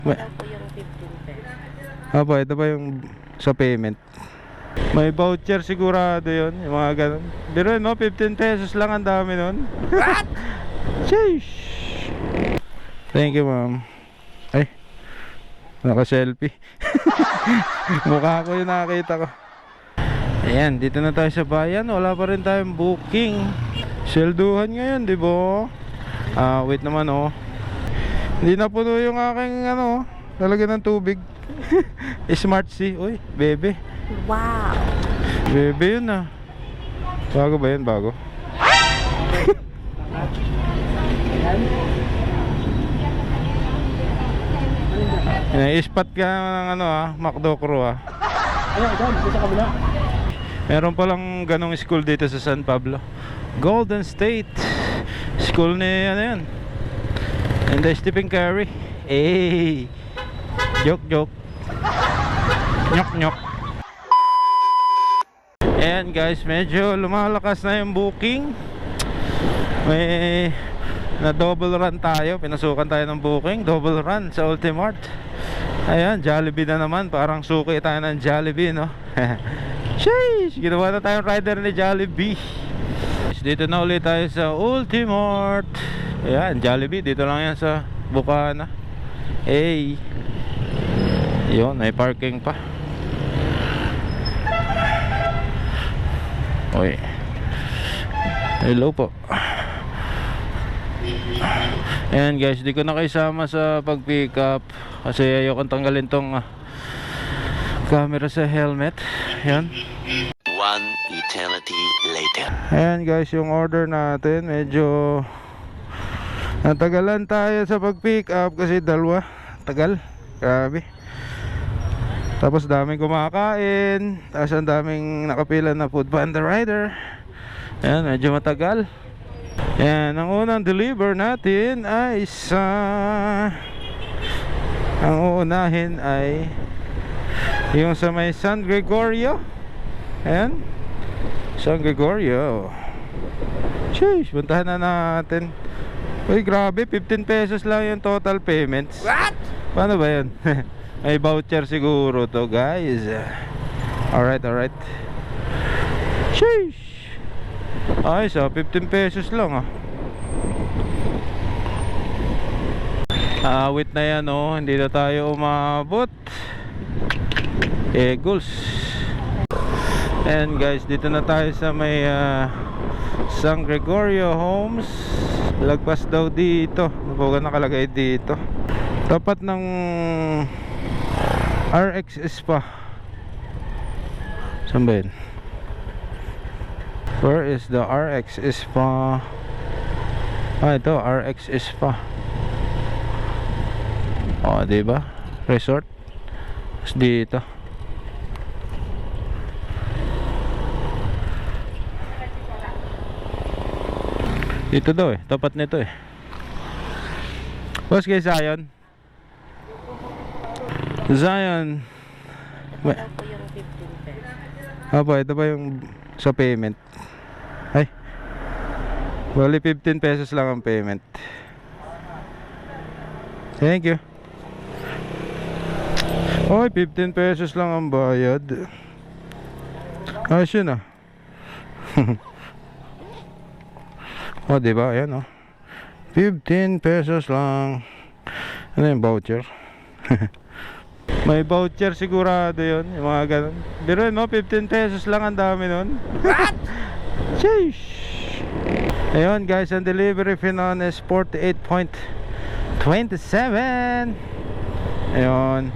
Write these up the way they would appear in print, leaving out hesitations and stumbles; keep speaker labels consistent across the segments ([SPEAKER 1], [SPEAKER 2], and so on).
[SPEAKER 1] Ito po yung 15 pesos.
[SPEAKER 2] Aba, ito ba yung sa payment? May voucher sigurado yun, yung mga ganun. Pero no, 15 pesos lang, ang dami nun. What? Sheesh. Thank you, ma'am. Ay, naka-selfie. Mukha ko yung nakakita ko. Ayan, dito na tayo sa bayan. Wala pa rin tayong booking. Selduhan ngayon, di ba? Wait naman, oh. Hindi na puno yung aking, talaga ng tubig. Smart Sea. Uy, bebe.
[SPEAKER 1] Wow!
[SPEAKER 2] Bebe yun, ah. Bago ba yun? Bago? I-spot ka ng McDo Crew, ah.
[SPEAKER 3] Ayun, doon, sa kabila.
[SPEAKER 2] Meron palang ganong school dito sa San Pablo. Golden State School ni yan. And Stephen Curry. Hey, joke. Nyok. Ayan guys, medyo lumalakas na yung booking. May na double run tayo. Pinasukan tayo ng booking. Double run sa Ultimart. Ayan, Jollibee na naman. Parang suki tayo ng Jollibee, no? Sheesh! Ginawa na tayong rider ni Jollibee. Dito na ulit tayo sa Ultimart. Ayan, Jollibee. Dito lang yan sa Bukana. Hey! Yun, may parking pa. Oy. Hello po. Ayan guys, di ko na kayo sama sa pag-pick up kasi ayokong tanggalin tong camera sa helmet. Ayan.
[SPEAKER 4] One eternity later.
[SPEAKER 2] Ayan guys, yung order natin medyo natagalan tayo sa pag-pick up kasi dalawa. Tagal. Grabe. Tapos daming kumakain. Tapos ang daming nakapila na food panda rider. Ayan, medyo matagal. Ayan, ang unang deliver natin ay ang uunahin ay yung sa may San Gregorio. Ayan, San Gregorio. Sheesh, puntahan na natin. Uy, grabe, 15 pesos lang yung total payments.
[SPEAKER 3] What?
[SPEAKER 2] Paano ba yun? May voucher siguro to guys. Alright. Sheesh. Ay, 15 pesos lang, Awit na yan, hindi na tayo umabot. Eagles. And guys, dito na tayo sa may San Gregorio Homes. Lagpas daw dito. Nabugan nakalagay dito. Tapat ng RX Spa. Saan ba yun? Where is the RX Spa? Ito, RX Spa. Diba? Resort. Tapos dito. Dito daw tapat nito Boss kay Zion. Zion.
[SPEAKER 1] Ito po yung 15 pesos.
[SPEAKER 2] Ito ba yung sa payment? Ay, bali 15 pesos lang ang payment. Thank you. Oy, 15 pesos lang ang bayad. Ayos yun diba? Ayan 15 pesos lang. Ano yung voucher? May voucher sigurado yun, yung mga ganun. Pero 15 pesos lang, ang dami nun. What? Sheesh. Ayun guys, ang delivery fee nun is 48.27. Ayun.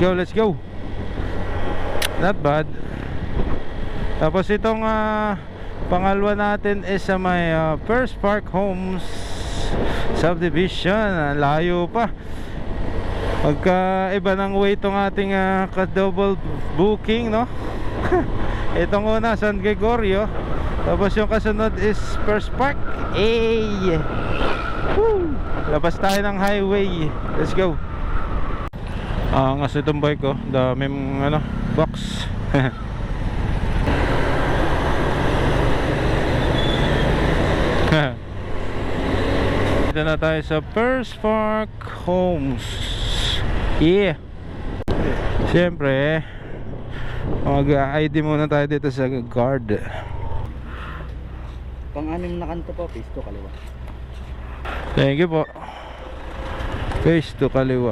[SPEAKER 2] Let's go. Not bad. Tapos itong pangalawa natin is sa may First Park Homes Subdivision. Layo pa. Magkaiba ng way itong ating ka-double booking, no? Itong una, San Gregorio. Tapos yung kasunod is First Park. Woo! Labas tayo ng highway. Let's go. Angas itong bike ko. Daming box. Dito na tayo sa First Park Homes. Yeah. Siyempre, mag-ID muna tayo dito sa guard.
[SPEAKER 3] Pang-anim na kanto po, face to kaliwa.
[SPEAKER 2] Thank you po. Face to kaliwa.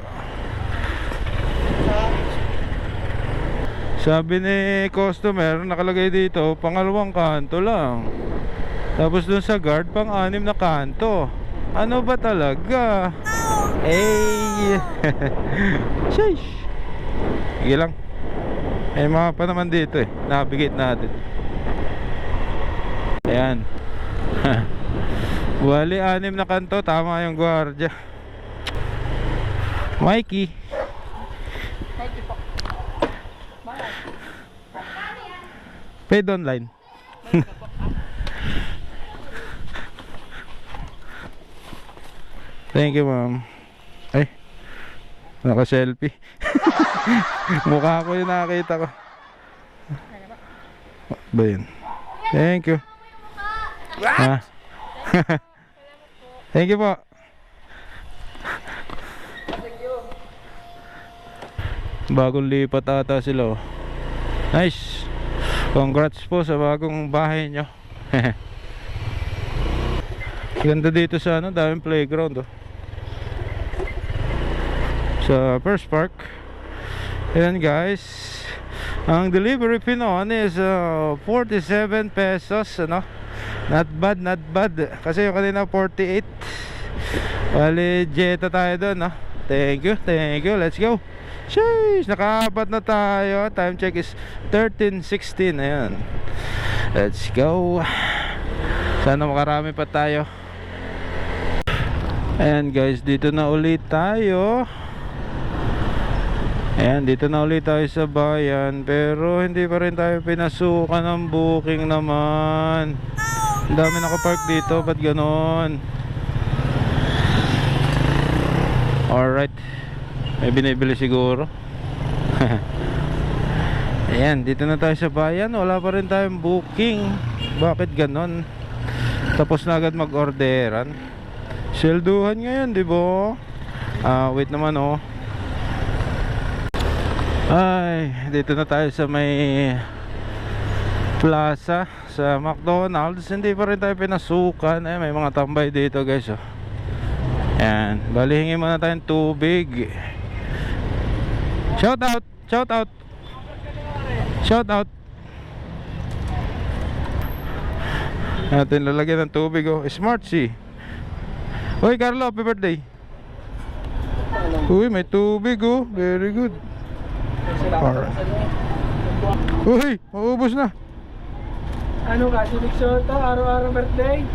[SPEAKER 2] Sabi ni customer, nakalagay dito, pangalawang kanto lang. Tapos dun sa guard, pang-anim na kanto. Ano ba talaga? Eh. Sheesh. Sige lang. Eh, mga pa naman dito eh. Navigate natin. Ayan. Wali, 6 na kanto. Tama yung gwardiya. Mikey. Paid online. Thank you, ma'am. Ay, naka-selfie. Mukha ko yung nakakita ko. Ba yun? Thank you. Ha? Thank you po. Bagong lipat ata sila, oh. Nice. Congrats po sa bagong bahay nyo. Ganda dito sa ano, daming playground, oh. Sa First Park. Ayan guys, ang delivery fee noon is 47 pesos, ano. Not bad, not bad. Kasi yung kanina 48. Bali, Jetta tayo doon, no? Thank you, let's go. Sheesh, nakaapat na tayo. Time check is 13:16. Ayan, let's go. Sana makarami pa tayo. Ayan guys, dito na ulit tayo. Ayan, dito na ulit tayo sa bayan. Pero hindi pa rin tayo pinasukan ng booking naman. Ang dami nakapark dito, ba't ganon? Alright, may binibili siguro. Ayan, dito na tayo sa bayan. Wala pa rin tayong booking. Bakit ganon? Tapos na agad mag-orderan. Selduhan ngayon, di ba? Wait naman, oh. Ay, dito na tayo sa may plaza sa McDonald's. Hindi pa rin tayo pinasukan. Ay, may mga tambay dito guys, oh. Ayan, bali hingi muna tayong tubig. Shout out, shout out, shout out. Natin lalagyan ng tubig, oh. Smart Sea. Uy Carlo, happy birthday. Uy, may tubig, oh. Very good. Alright. Uy, maubos na.
[SPEAKER 3] Ano ka, Sinic Soto, araw-araw birthday?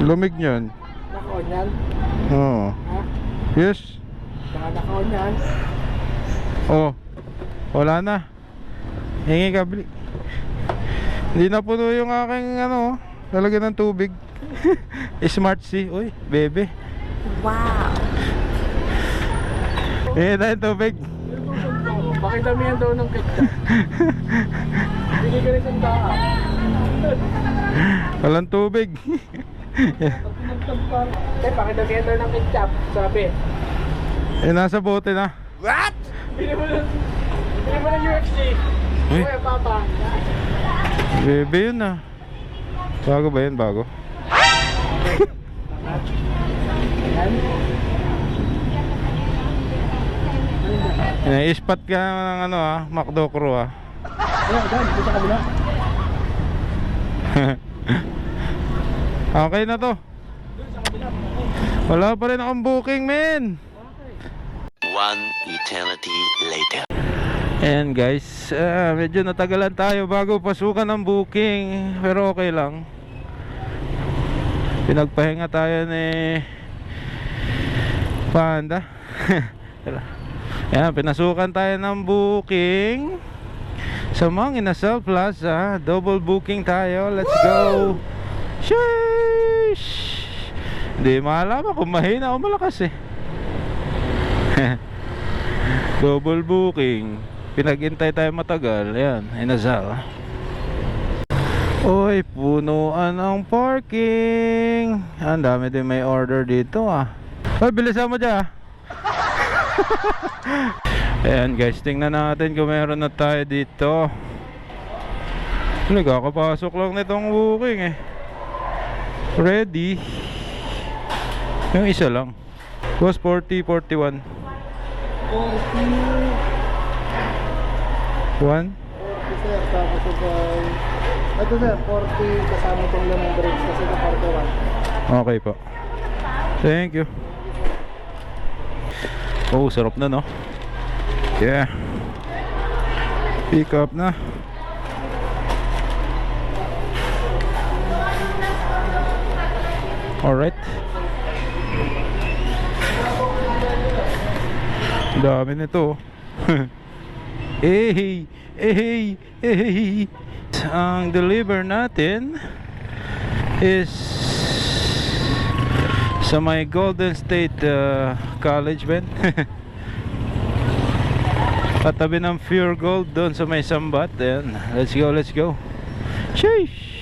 [SPEAKER 2] Lumig niyan.
[SPEAKER 3] Nakaon yan?
[SPEAKER 2] Oo.
[SPEAKER 3] Ha?
[SPEAKER 2] Yes.
[SPEAKER 3] Baka nakaon yan?
[SPEAKER 2] Oh, wala na. Hingi ka, bili. Hindi na puno yung aking ano, lalagyan ng tubig. Smart Sea. Uy, bebe.
[SPEAKER 1] Wow.
[SPEAKER 2] Hingi tayong tubig.
[SPEAKER 3] Pakidamihan daw ng ketchup. Bili ka rin sa
[SPEAKER 2] Walang tubig.
[SPEAKER 3] Pakidamihan daw ng ketchup, sabi.
[SPEAKER 2] Nasa bote na.
[SPEAKER 3] What? Bili mo ng UFC.
[SPEAKER 2] Uy.
[SPEAKER 3] Uy, papa.
[SPEAKER 2] Bebe yun, ah. Bago ba yun? Bago? Ispat ka ng ano, ah, McDo Crew, ah.
[SPEAKER 3] Ayan, dyan, dito sa kabila.
[SPEAKER 2] Okay na to. Wala pa rin akong booking, men.
[SPEAKER 4] One eternity later.
[SPEAKER 2] Ayan guys, medyo natagalan tayo bago pasukan ng booking. Pero okay lang. Pinagpahinga tayo ni Panda. Ayan, pinasukan tayo ng booking sa Mang Inasal Plaza. Double booking tayo. Let's go. Sheesh. Hindi malaman kung mahina o malakas, eh. Double booking. Pinag-intay tayo matagal. Ayan, Inasal. Uy, punuan ang parking. Ang dami din may order dito ah. Uy, bilisan mo dyan ah. Ayan guys, tingnan natin kung meron na tayo dito. Nagkakapasok lang nitong booking eh. Ready. Yung isa lang. Was 40, 41. 1.
[SPEAKER 3] 40 sir, tapos ito sir, 40 kasama itong lemon drinks kasi ito 41.
[SPEAKER 2] Okay po. Thank you. Oh, sarap na no. Yeah. Pick up na. Alright. Dami nito. Eh, eh, eh. Ang deliver natin is sa may Golden State College Ben. Patabi ng Pure Gold doon sa may Sambat. Ayan. Let's go, let's go. Sheesh.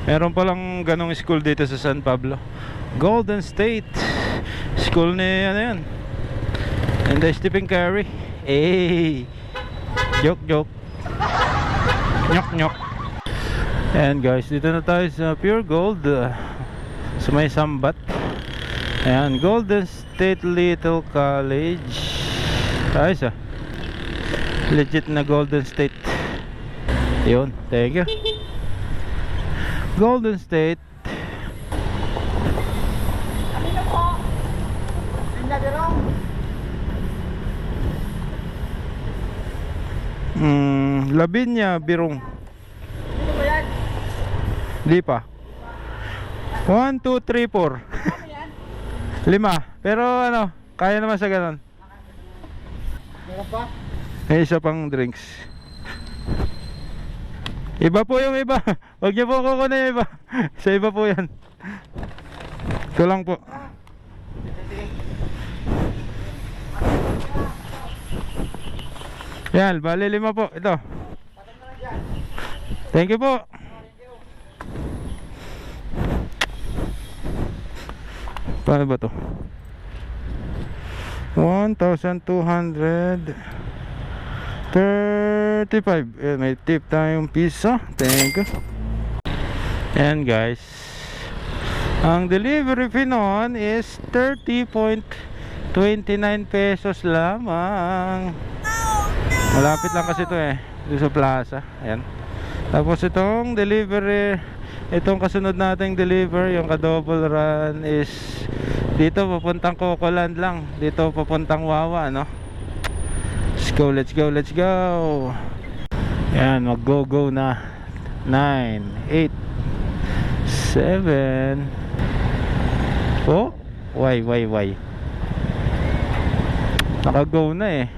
[SPEAKER 2] Meron palang ganong school dito sa San Pablo. Golden State. School ni ano yan, and Stephen Curry. Eh. Joke, joke. Nyok, nyok. And guys, dito na tayo sa Pure Gold sa may Sambat. Ayan, Golden State Little College. Ayos ah. Legit na Golden State. Yun, thank you. Golden State. Labinya, Birong. Di pa. 1, 2, 3, 4 5. Pero ano, kaya naman sa ganon.
[SPEAKER 3] Meron pa?
[SPEAKER 2] May isa pang drinks. Iba po yung iba. Huwag niyo po kukunin yung iba. Sa iba po yan. Ito lang po. Yan, bali 5 po. Ito. Thank you po. Paano ba to? 1,235. May tip tayong pizza. Thank you. And guys, ang delivery fee noon is 30.29 pesos lamang. Malapit lang kasi ito eh, dito sa plaza. Ayan. Tapos itong delivery, itong kasunod nating deliver, yung ka-double run is dito papuntang Cocoland lang. Dito papuntang Wawa, no? Let's go, let's go, let's go. Ayan, mag-go-go na. 9, 8, 7. Oh? Why? Naka-go na eh.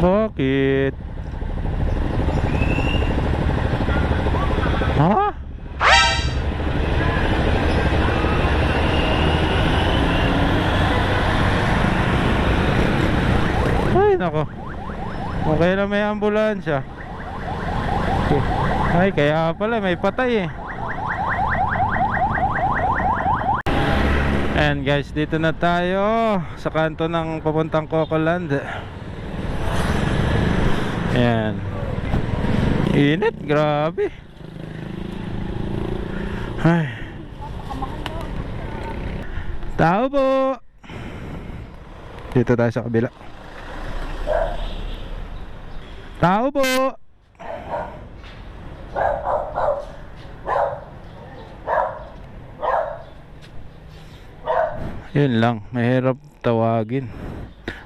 [SPEAKER 2] Bakit? Ha? Ay nako. Okay na may ambulansya. Ay kaya pala may patay eh. And guys, dito na tayo sa kanto ng papuntang Cocoland. Ayan. Init, grabe. Ay. Tao po. Dito tayo sa kabila. Tao po. Yun lang, mahirap tawagin.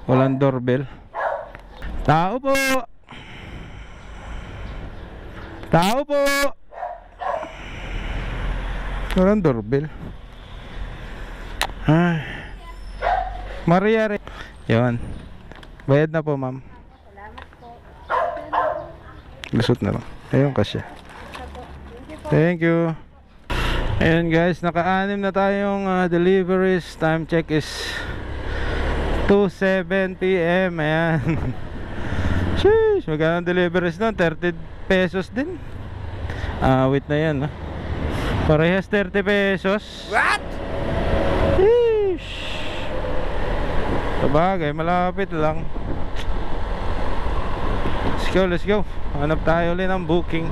[SPEAKER 2] Walang doorbell. Tao po. Tao po. Walang doorbell. Ay. Maria rin. Yun. Bayad na po, ma'am.
[SPEAKER 1] Salamat po.
[SPEAKER 2] Lusot na lang. Ayun kasi. Thank you. Ayun guys, naka-anim na tayong deliveries. Time check is 2:07 PM. Ayan. Sheesh, magkano deliveries nun? 30 pesos din. Awit na yan, ha? Parehas 30 pesos. What? Sheesh. Sabagay, malapit lang. Let's go, let's go. Hanap tayo ulit ng booking.